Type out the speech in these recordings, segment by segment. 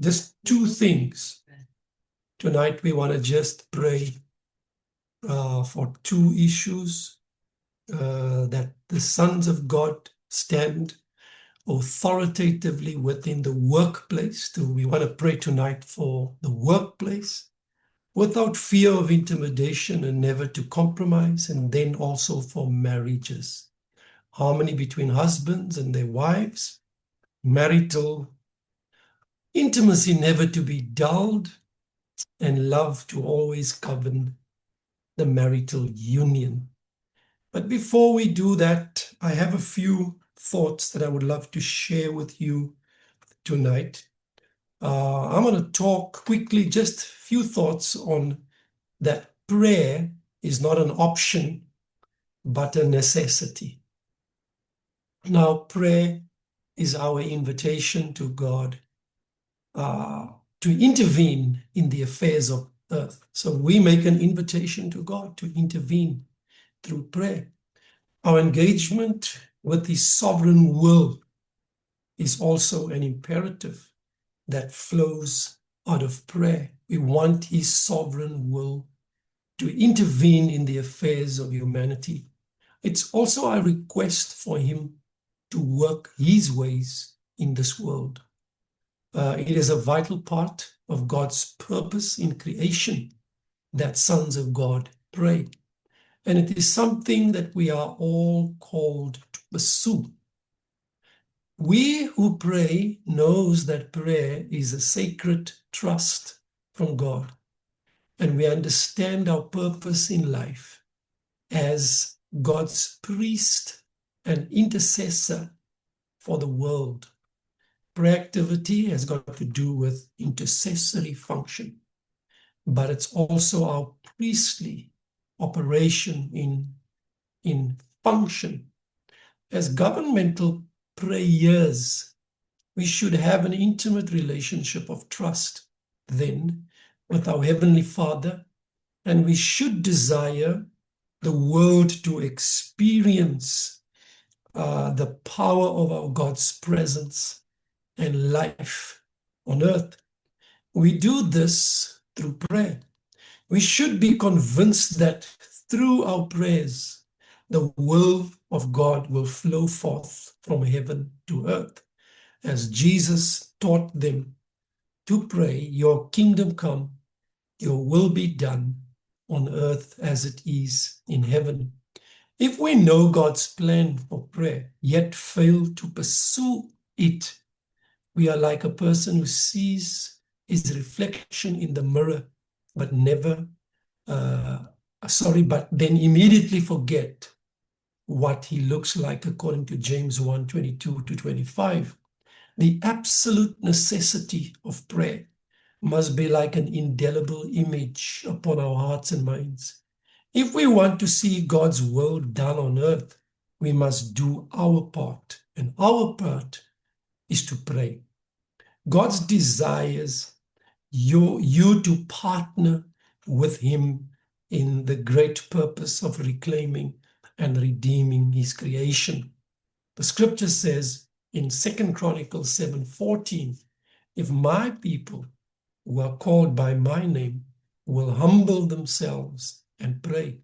just two things. Tonight we want to just pray for two issues, that the sons of God stand authoritatively within the workplace. We want to pray tonight for the workplace without fear of intimidation and never to compromise, and then also for marriages, harmony between husbands and their wives, marital intimacy never to be dulled, and love to always govern the marital union. But before we do that, I have a few thoughts that I would love to share with you tonight. I'm going to talk quickly, just a few thoughts on that prayer is not an option, but a necessity. Now, prayer is our invitation to God to intervene in the affairs of earth. So we make an invitation to God to intervene through prayer. Our engagement with His sovereign will is also an imperative that flows out of prayer. We want His sovereign will to intervene in the affairs of humanity. It's also our request for Him to work His ways in this world. It is a vital part of God's purpose in creation that sons of God pray. And it is something that we are all called to pursue. We who pray knows that prayer is a sacred trust from God. And we understand our purpose in life as God's priest and intercessor for the world. Prayer activity has got to do with intercessory function, but it's also our priestly operation in function. As governmental prayers, we should have an intimate relationship of trust then with our Heavenly Father, and we should desire the world to experience the power of our God's presence and life on earth. We do this through prayer. We should be convinced that through our prayers, the will of God will flow forth from heaven to earth. As Jesus taught them to pray, your kingdom come, your will be done on earth as it is in heaven. If we know God's plan for prayer, yet fail to pursue it, we are like a person who sees his reflection in the mirror, but then immediately forget what he looks like, according to James 1:22-25. The absolute necessity of prayer must be like an indelible image upon our hearts and minds. If we want to see God's will done on earth, we must do our part, and our part is to pray. God desires you to partner with Him in the great purpose of reclaiming and redeeming His creation. The scripture says in 2 Chronicles 7:14, if my people who are called by my name will humble themselves and pray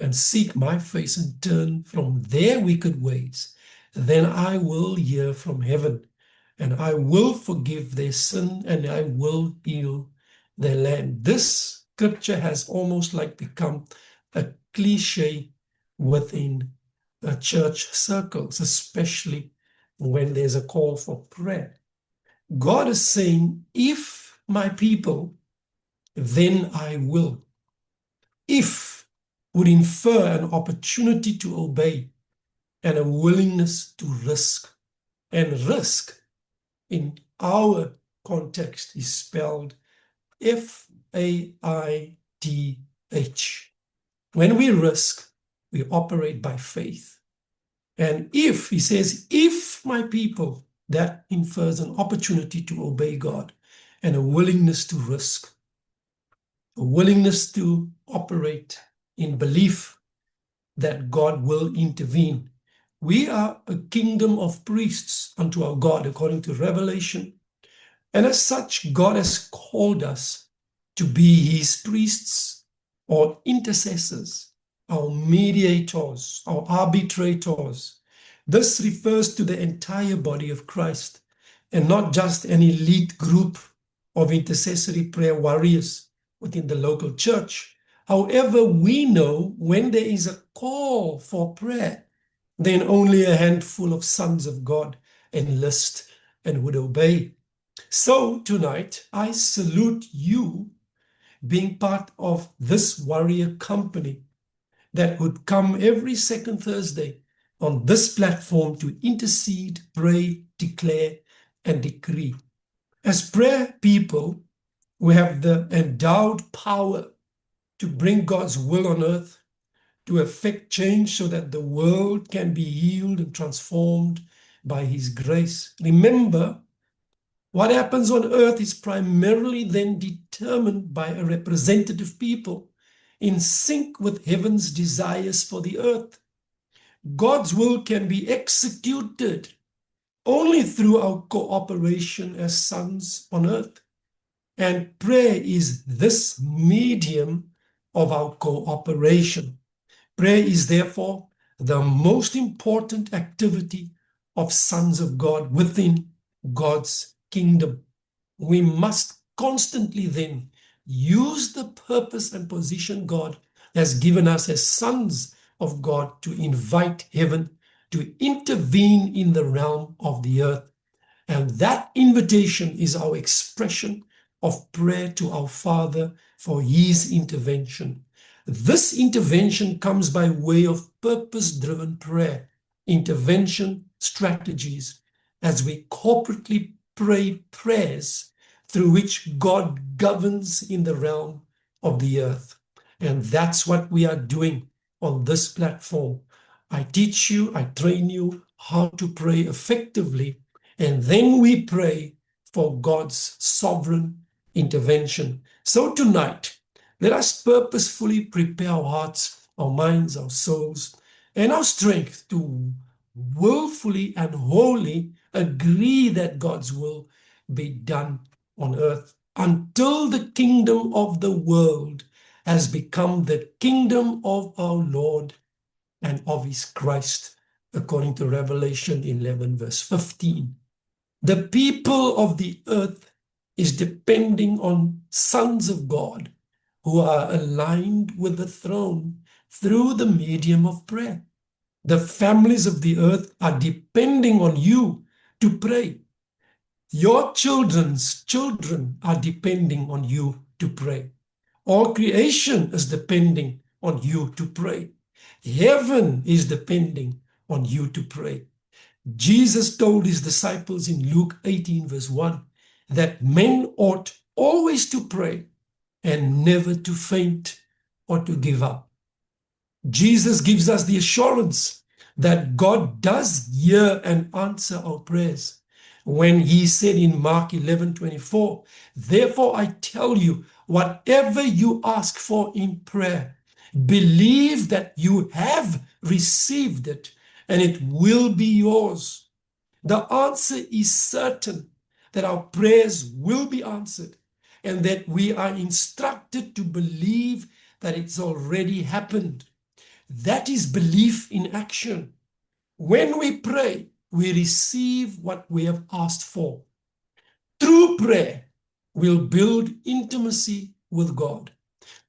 and seek my face and turn from their wicked ways, then I will hear from heaven, and I will forgive their sin, and I will heal their land. This scripture has almost like become a cliche within church circles, especially when there's a call for prayer. God is saying, if my people, then I will. If would infer an opportunity to obey and a willingness to risk. And risk in our context is spelled F-A-I-T-H. When we risk, we operate by faith. And if, he says, if my people, that infers an opportunity to obey God and a willingness to risk, a willingness to operate in belief that God will intervene. We are a kingdom of priests unto our God, according to Revelation. And as such, God has called us to be his priests or intercessors, our mediators, our arbitrators. This refers to the entire body of Christ and not just an elite group of intercessory prayer warriors within the local church. However, we know when there is a call for prayer, then only a handful of sons of God enlist and would obey. So tonight, I salute you being part of this warrior company that would come every second Thursday on this platform to intercede, pray, declare, and decree. As prayer people, we have the endowed power to bring God's will on earth, to effect change so that the world can be healed and transformed by his grace. Remember, what happens on earth is primarily then determined by a representative people in sync with heaven's desires for the earth. God's will can be executed only through our cooperation as sons on earth. And prayer is this medium of our cooperation. Prayer is therefore the most important activity of sons of God within God's kingdom. We must constantly then use the purpose and position God has given us as sons of God to invite heaven to intervene in the realm of the earth. And that invitation is our expression of prayer to our Father for his intervention. This intervention comes by way of purpose-driven prayer, intervention strategies, as we corporately pray prayers through which God governs in the realm of the earth. And that's what we are doing on this platform. I teach you, I train you how to pray effectively, and then we pray for God's sovereign intervention. So tonight, let us purposefully prepare our hearts, our minds, our souls, and our strength to willfully and wholly agree that God's will be done on earth until the kingdom of the world has become the kingdom of our Lord and of his Christ, according to Revelation 11, verse 15. The people of the earth is depending on sons of God who are aligned with the throne through the medium of prayer. The families of the earth are depending on you to pray. Your children's children are depending on you to pray. All creation is depending on you to pray. Heaven is depending on you to pray. Jesus told his disciples in Luke 18, verse 1, that men ought always to pray and never to faint or to give up. Jesus gives us the assurance that God does hear and answer our prayers when he said in Mark 11:24, therefore I tell you, whatever you ask for in prayer, believe that you have received it and it will be yours. The answer is certain, that our prayers will be answered and that we are instructed to believe that it's already happened. That is belief in action. When we pray, we receive what we have asked for. Through prayer, we'll build intimacy with God.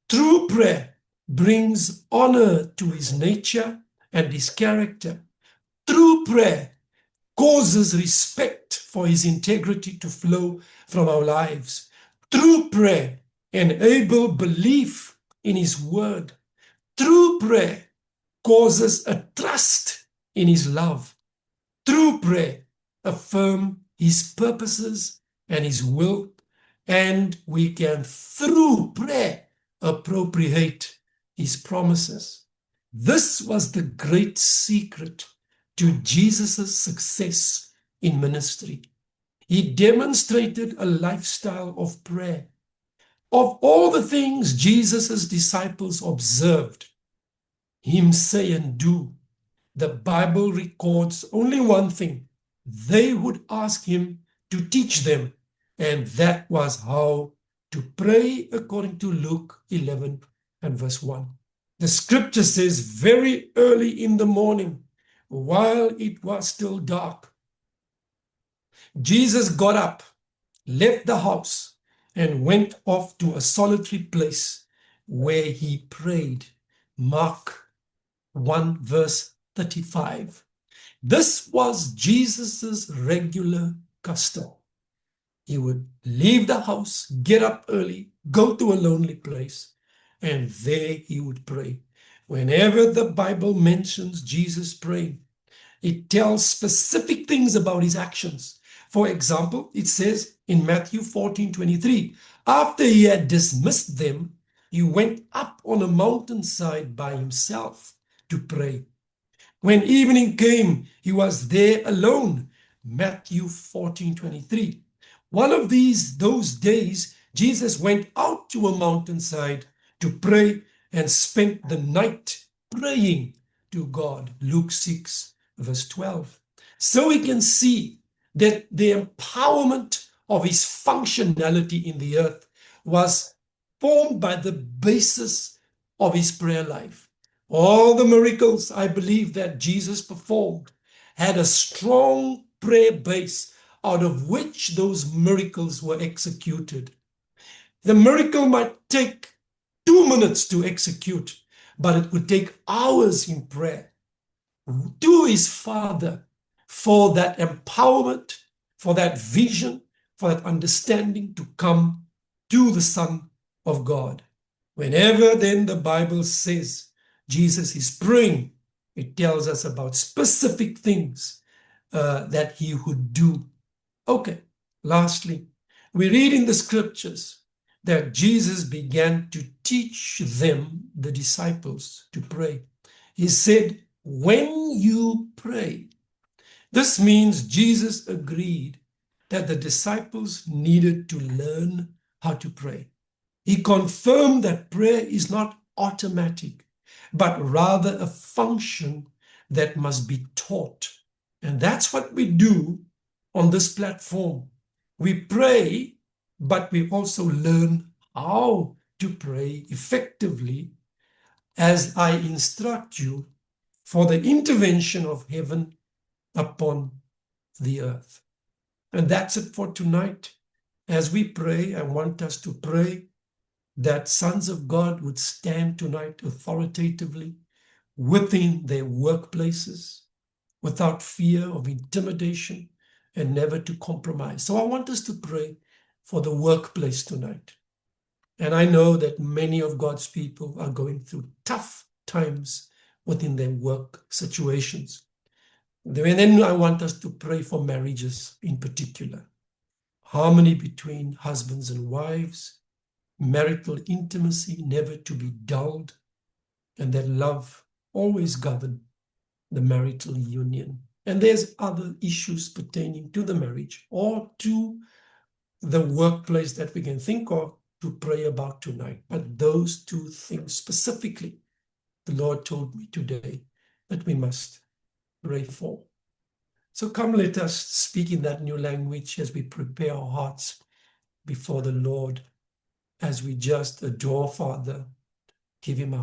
True prayer brings honor to his nature and his character. True prayer causes respect for his integrity to flow from our lives. True prayer enables belief in his word. True prayer causes a trust in his love. True prayer affirms his purposes and his will, and we can, through prayer, appropriate his promises. This was the great secret to Jesus' success in ministry. He demonstrated a lifestyle of prayer. Of all the things Jesus' disciples observed him say and do, the Bible records only one thing. They would ask him to teach them And that was how to pray according to Luke 11 and verse 1. The scripture says, very early in the morning, while it was still dark, Jesus got up, left the house, and went off to a solitary place where he prayed. Mark 1 verse 35. This was Jesus's regular custom. He would leave the house, get up early, go to a lonely place, and there he would pray. Whenever the Bible mentions Jesus praying, it tells specific things about his actions. For example, it says in Matthew 14:23, after he had dismissed them, he went up on a mountainside by himself to pray. When evening came, he was there alone. Matthew 14:23. One of those days, Jesus went out to a mountainside to pray and spent the night praying to God. Luke 6 verse 12. So we can see that the empowerment of his functionality in the earth was formed by the basis of his prayer life. All the miracles I believe that Jesus performed had a strong prayer base out of which those miracles were executed. The miracle might take 2 minutes to execute, but it would take hours in prayer to his Father for that empowerment, for that vision, for that understanding to come to the Son of God. Whenever then the Bible says Jesus is praying, it tells us about specific things that he would do. Okay, lastly, we read in the scriptures that Jesus began to teach them, the disciples, to pray. He said, when you pray. This means Jesus agreed that the disciples needed to learn how to pray. He confirmed that prayer is not automatic, but rather a function that must be taught. And that's what we do on this platform. We pray, but we also learn how to pray effectively as I instruct you for the intervention of heaven upon the earth. And that's it for tonight. As we pray, I want us to pray that sons of God would stand tonight authoritatively within their workplaces, without fear of intimidation, and never to compromise. So I want us to pray for the workplace tonight. And I know that many of God's people are going through tough times within their work situations. And then I want us to pray for marriages in particular. Harmony between husbands and wives, marital intimacy never to be dulled, and that love always govern the marital union. And there's other issues pertaining to the marriage or to the workplace that we can think of to pray about tonight. But those two things specifically, the Lord told me today that we must pray for. So come, let us speak in that new language as we prepare our hearts before the Lord, as we just adore Father, give him our